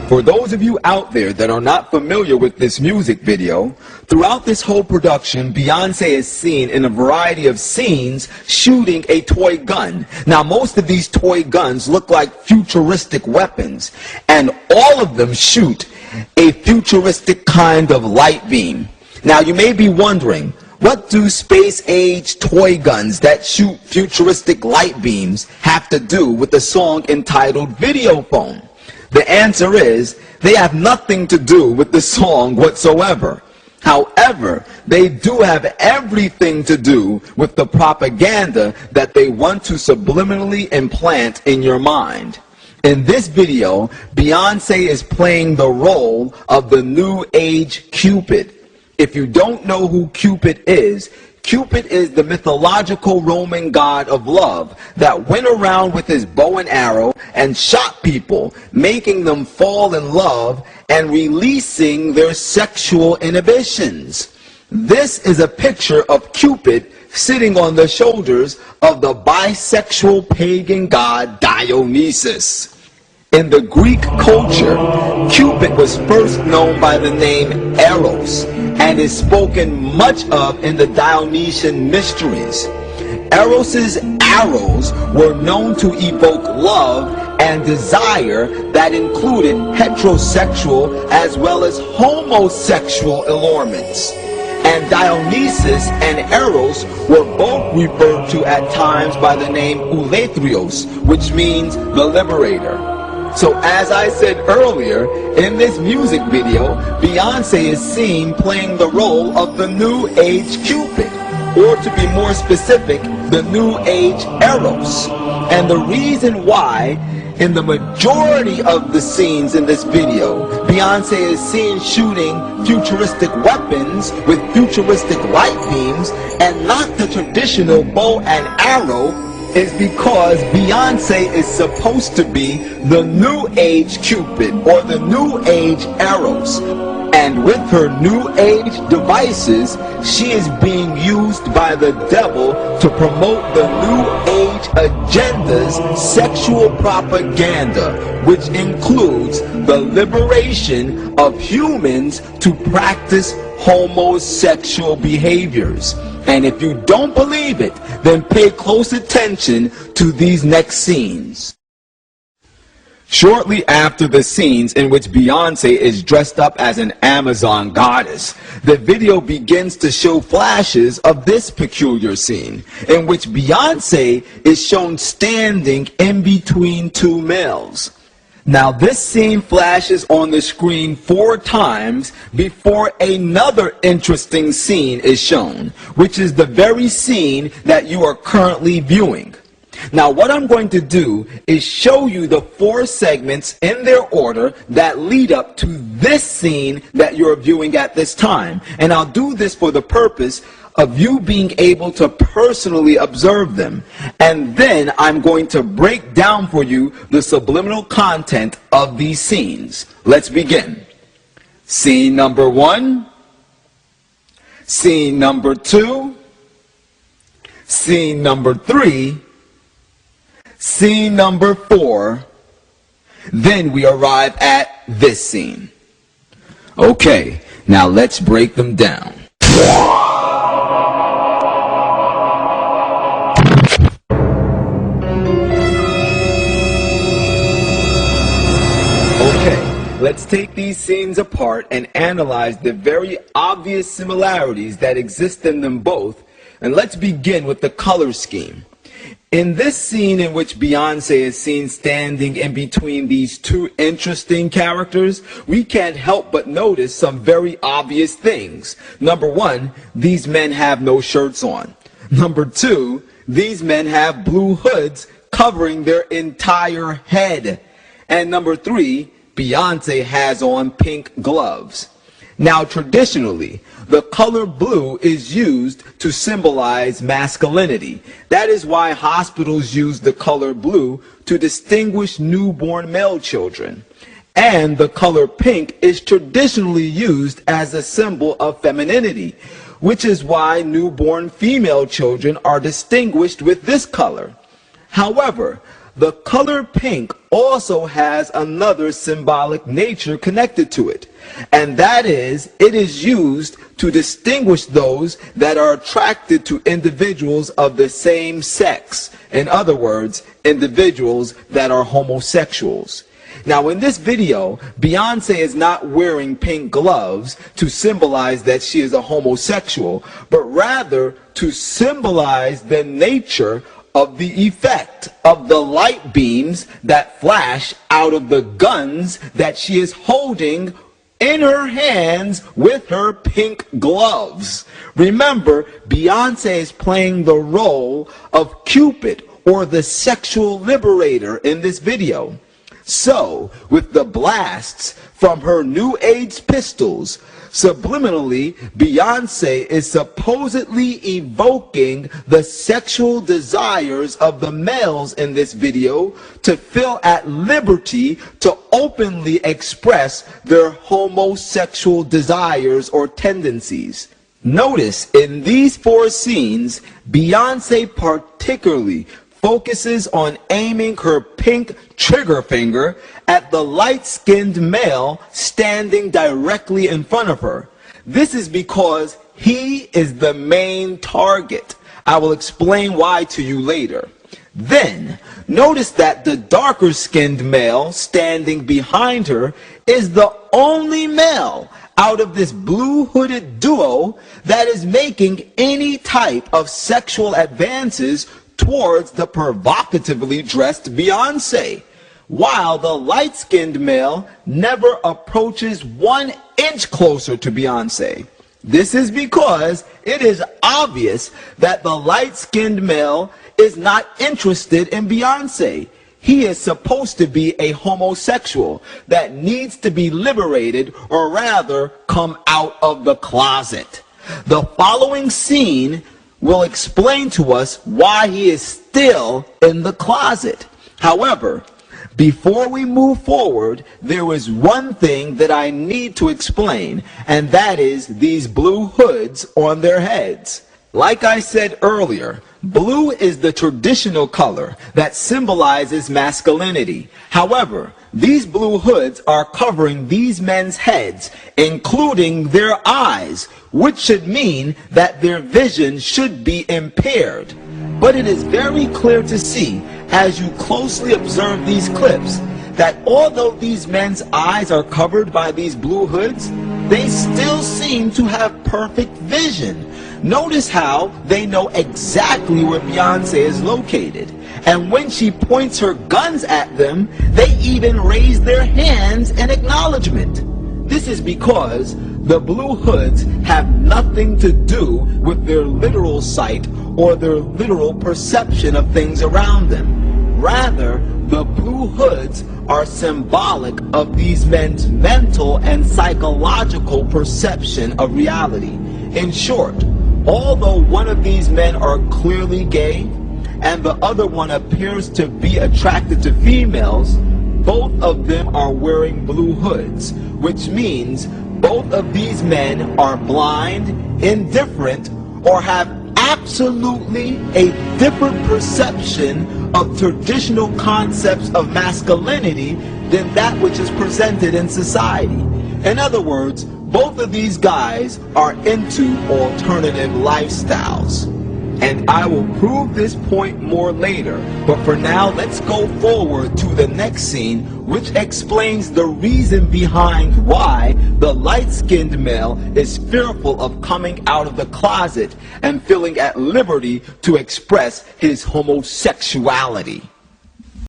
For those of you out there that are not familiar with this music video, throughout this whole production, Beyonce is seen in a variety of scenes shooting a toy gun. Now, most of these toy guns look like futuristic weapons, and all of them shoot a futuristic kind of light beam. Now, you may be wondering, what do space-age toy guns that shoot futuristic light beams have to do with the song entitled Videophone? The answer is, they have nothing to do with the song whatsoever. However, they do have everything to do with the propaganda that they want to subliminally implant in your mind. In this video, Beyonce is playing the role of the New Age Cupid. If you don't know who Cupid is the mythological Roman god of love that went around with his bow and arrow and shot people, making them fall in love and releasing their sexual inhibitions. This is a picture of Cupid sitting on the shoulders of the bisexual pagan god Dionysus. In the Greek culture, Cupid was first known by the name Eros and is spoken much of in the Dionysian mysteries. Eros's arrows were known to evoke love and desire that included heterosexual as well as homosexual allurements. And Dionysus and Eros were both referred to at times by the name Ulathrios, which means the liberator. So as I said earlier, in this music video, Beyonce is seen playing the role of the New Age Cupid, or to be more specific, the New Age Eros. And the reason why, in the majority of the scenes in this video, Beyonce is seen shooting futuristic weapons with futuristic light beams and not the traditional bow and arrow, is because Beyonce is supposed to be the New Age Cupid or the New Age Eros. And with her New Age devices, she is being used by the devil to promote the New Age agenda's sexual propaganda, which includes the liberation of humans to practice homosexual behaviors. And if you don't believe it, then pay close attention to these next scenes. Shortly after the scenes in which Beyonce is dressed up as an Amazon goddess, the video begins to show flashes of this peculiar scene, in which Beyonce is shown standing in between two males. Now this scene flashes on the screen 4 times before another interesting scene is shown, which is the very scene that you are currently viewing. Now what I'm going to do is show you the 4 segments in their order that lead up to this scene that you're viewing at this time. And I'll do this for the purpose of you being able to personally observe them. And then I'm going to break down for you the subliminal content of these scenes. Let's begin. Scene number 1. Scene number 2. Scene number 3. Scene number 4. Then we arrive at this scene. Okay, now let's break them down. Let's take these scenes apart and analyze the very obvious similarities that exist in them both, and let's begin with the color scheme. In this scene in which Beyonce is seen standing in between these 2 interesting characters, we can't help but notice some very obvious things. Number 1, these men have no shirts on. Number 2, these men have blue hoods covering their entire head. And number 3, Beyonce has on pink gloves. Now traditionally, the color blue is used to symbolize masculinity. That is why hospitals use the color blue to distinguish newborn male children. And the color pink is traditionally used as a symbol of femininity, which is why newborn female children are distinguished with this color. However, the color pink also has another symbolic nature connected to it, and that is, it is used to distinguish those that are attracted to individuals of the same sex. In other words, individuals that are homosexuals. Now in this video, Beyonce is not wearing pink gloves to symbolize that she is a homosexual, but rather to symbolize the nature of the effect of the light beams that flash out of the guns that she is holding in her hands with her pink gloves. Remember, Beyonce is playing the role of Cupid, or the sexual liberator, in this video. So, with the blasts from her new age pistols, subliminally, Beyonce is supposedly evoking the sexual desires of the males in this video to feel at liberty to openly express their homosexual desires or tendencies. Notice in these 4 scenes, Beyonce particularly focuses on aiming her pink trigger finger at the light-skinned male standing directly in front of her. This is because he is the main target. I will explain why to you later. Then, notice that the darker-skinned male standing behind her is the only male out of this blue-hooded duo that is making any type of sexual advances towards the provocatively dressed Beyonce, while the light-skinned male never approaches 1 inch closer to Beyonce. This is because it is obvious that the light-skinned male is not interested in Beyonce. He is supposed to be a homosexual that needs to be liberated, or rather come out of the closet. The following scene will explain to us why he is still in the closet. However, before we move forward, there is one thing that I need to explain, and that is these blue hoods on their heads. Like I said earlier, blue is the traditional color that symbolizes masculinity. However, these blue hoods are covering these men's heads, including their eyes, which should mean that their vision should be impaired. But it is very clear to see, as you closely observe these clips, that although these men's eyes are covered by these blue hoods, they still seem to have perfect vision. Notice how they know exactly where Beyonce is located. And when she points her guns at them, they even raise their hands in acknowledgement. This is because the blue hoods have nothing to do with their literal sight or their literal perception of things around them. Rather, the blue hoods are symbolic of these men's mental and psychological perception of reality. In short, although one of these men are clearly gay and the other one appears to be attracted to females, both of them are wearing blue hoods, which means both of these men are blind, indifferent, or have absolutely a different perception of traditional concepts of masculinity than that which is presented in society. In other words, both of these guys are into alternative lifestyles. And I will prove this point more later, but for now let's go forward to the next scene, which explains the reason behind why the light-skinned male is fearful of coming out of the closet and feeling at liberty to express his homosexuality.